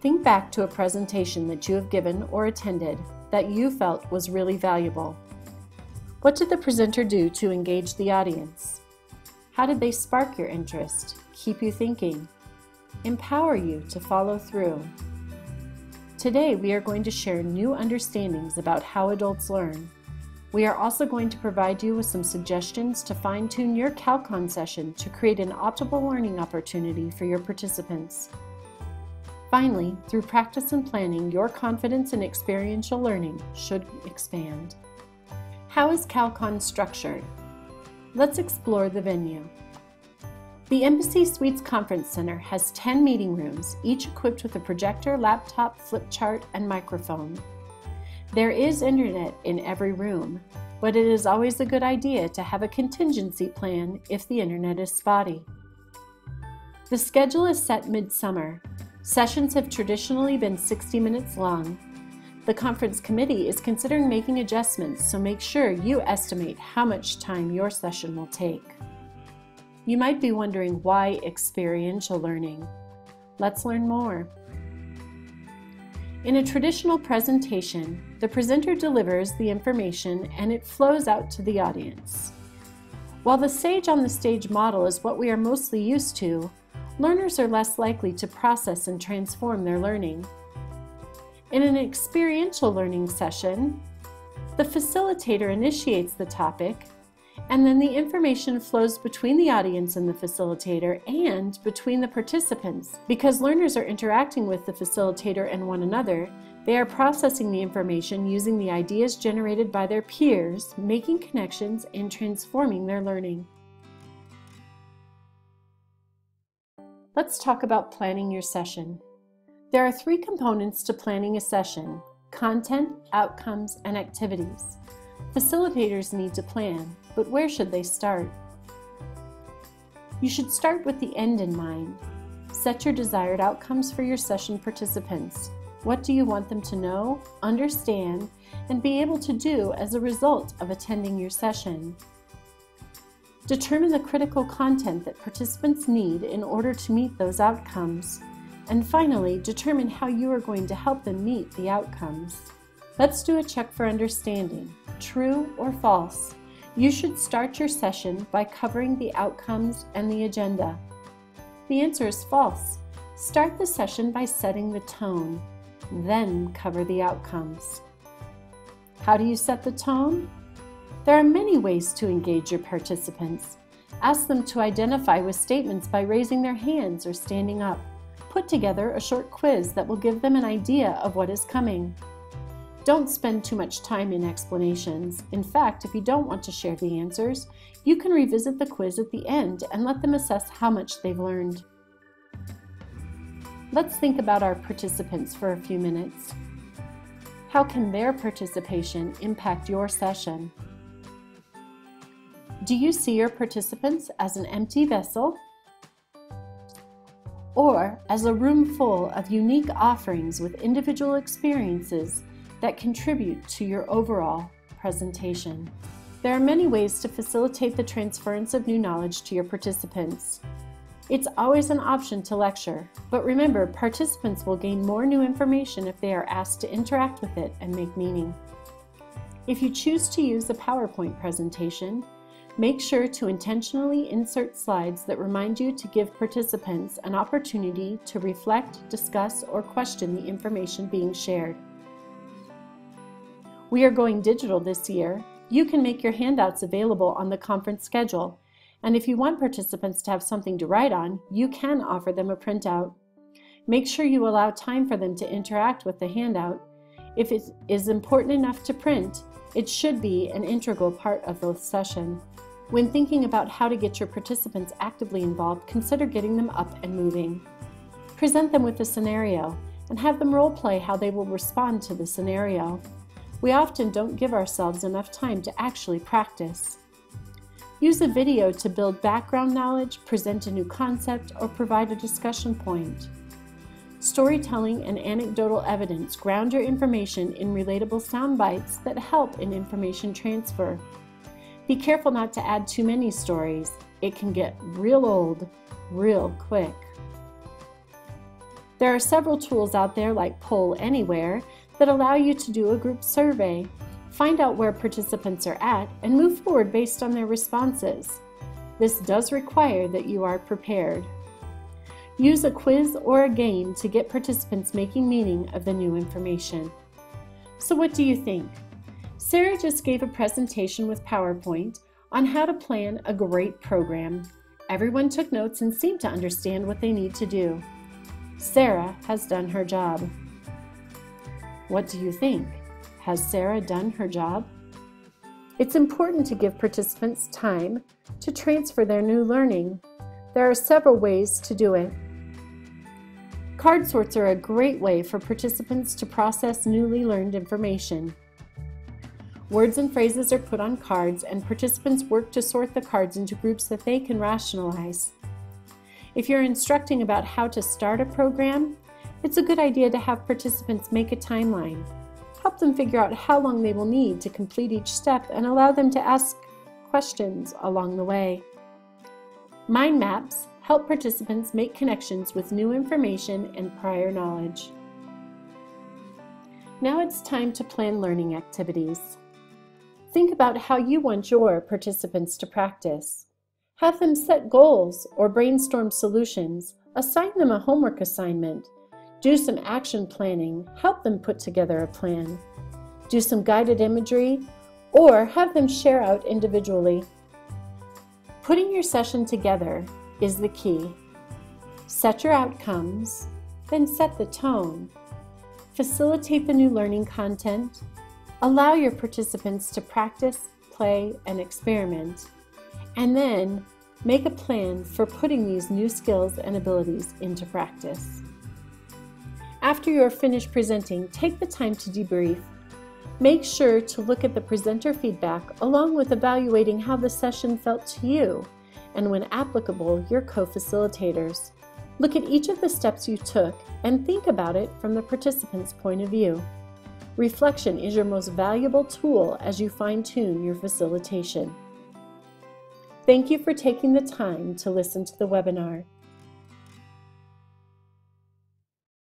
Think back to a presentation that you have given or attended that you felt was really valuable. What did the presenter do to engage the audience? How did they spark your interest, keep you thinking, empower you to follow through? Today, we are going to share new understandings about how adults learn. We are also going to provide you with some suggestions to fine-tune your Calcon session to create an optimal learning opportunity for your participants. Finally, through practice and planning, your confidence in experiential learning should expand. How is Calcon structured? Let's explore the venue. The Embassy Suites Conference Center has 10 meeting rooms, each equipped with a projector, laptop, flip chart, and microphone. There is internet in every room, but it is always a good idea to have a contingency plan if the internet is spotty. The schedule is set mid-summer. Sessions have traditionally been 60 minutes long. The conference committee is considering making adjustments, so make sure you estimate how much time your session will take. You might be wondering why experiential learning. Let's learn more. In a traditional presentation, the presenter delivers the information and it flows out to the audience. While the sage-on-the-stage model is what we are mostly used to, learners are less likely to process and transform their learning. In an experiential learning session, the facilitator initiates the topic, and then the information flows between the audience and the facilitator and between the participants. Because learners are interacting with the facilitator and one another, they are processing the information using the ideas generated by their peers, making connections and transforming their learning. Let's talk about planning your session. There are 3 components to planning a session: content, outcomes, and activities. Facilitators need to plan, but where should they start? You should start with the end in mind. Set your desired outcomes for your session participants. What do you want them to know, understand, and be able to do as a result of attending your session? Determine the critical content that participants need in order to meet those outcomes. And finally, determine how you are going to help them meet the outcomes. Let's do a check for understanding. True or false? You should start your session by covering the outcomes and the agenda. The answer is false. Start the session by setting the tone, then cover the outcomes. How do you set the tone? There are many ways to engage your participants. Ask them to identify with statements by raising their hands or standing up. Put together a short quiz that will give them an idea of what is coming. Don't spend too much time in explanations. In fact, if you don't want to share the answers, you can revisit the quiz at the end and let them assess how much they've learned. Let's think about our participants for a few minutes. How can their participation impact your session? Do you see your participants as an empty vessel or as a room full of unique offerings with individual experiences that contribute to your overall presentation? There are many ways to facilitate the transference of new knowledge to your participants. It's always an option to lecture, but remember, participants will gain more new information if they are asked to interact with it and make meaning. If you choose to use a PowerPoint presentation, make sure to intentionally insert slides that remind you to give participants an opportunity to reflect, discuss, or question the information being shared. We are going digital this year. You can make your handouts available on the conference schedule, and if you want participants to have something to write on, you can offer them a printout. Make sure you allow time for them to interact with the handout. If it is important enough to print, it should be an integral part of the session. When thinking about how to get your participants actively involved, consider getting them up and moving. Present them with a scenario and have them role play how they will respond to the scenario. We often don't give ourselves enough time to actually practice. Use a video to build background knowledge, present a new concept, or provide a discussion point. Storytelling and anecdotal evidence ground your information in relatable sound bites that help in information transfer. Be careful not to add too many stories. It can get real old real quick. There are several tools out there like Poll Anywhere that allow you to do a group survey, find out where participants are at, and move forward based on their responses. This does require that you are prepared. Use a quiz or a game to get participants making meaning of the new information. So what do you think? Sarah just gave a presentation with PowerPoint on how to plan a great program. Everyone took notes and seemed to understand what they need to do. Sarah has done her job. What do you think? Has Sarah done her job? It's important to give participants time to transfer their new learning. There are several ways to do it. Card sorts are a great way for participants to process newly learned information. Words and phrases are put on cards, and participants work to sort the cards into groups that they can rationalize. If you're instructing about how to start a program, it's a good idea to have participants make a timeline. Help them figure out how long they will need to complete each step and allow them to ask questions along the way. Mind maps help participants make connections with new information and prior knowledge. Now it's time to plan learning activities. Think about how you want your participants to practice. Have them set goals or brainstorm solutions. Assign them a homework assignment. Do some action planning. Help them put together a plan. Do some guided imagery, or have them share out individually. Putting your session together is the key. Set your outcomes, then set the tone. Facilitate the new learning content. Allow your participants to practice, play, and experiment. And then make a plan for putting these new skills and abilities into practice. After you are finished presenting, take the time to debrief. Make sure to look at the presenter feedback along with evaluating how the session felt to you, and when applicable, your co-facilitators. Look at each of the steps you took and think about it from the participant's point of view. Reflection is your most valuable tool as you fine-tune your facilitation. Thank you for taking the time to listen to the webinar.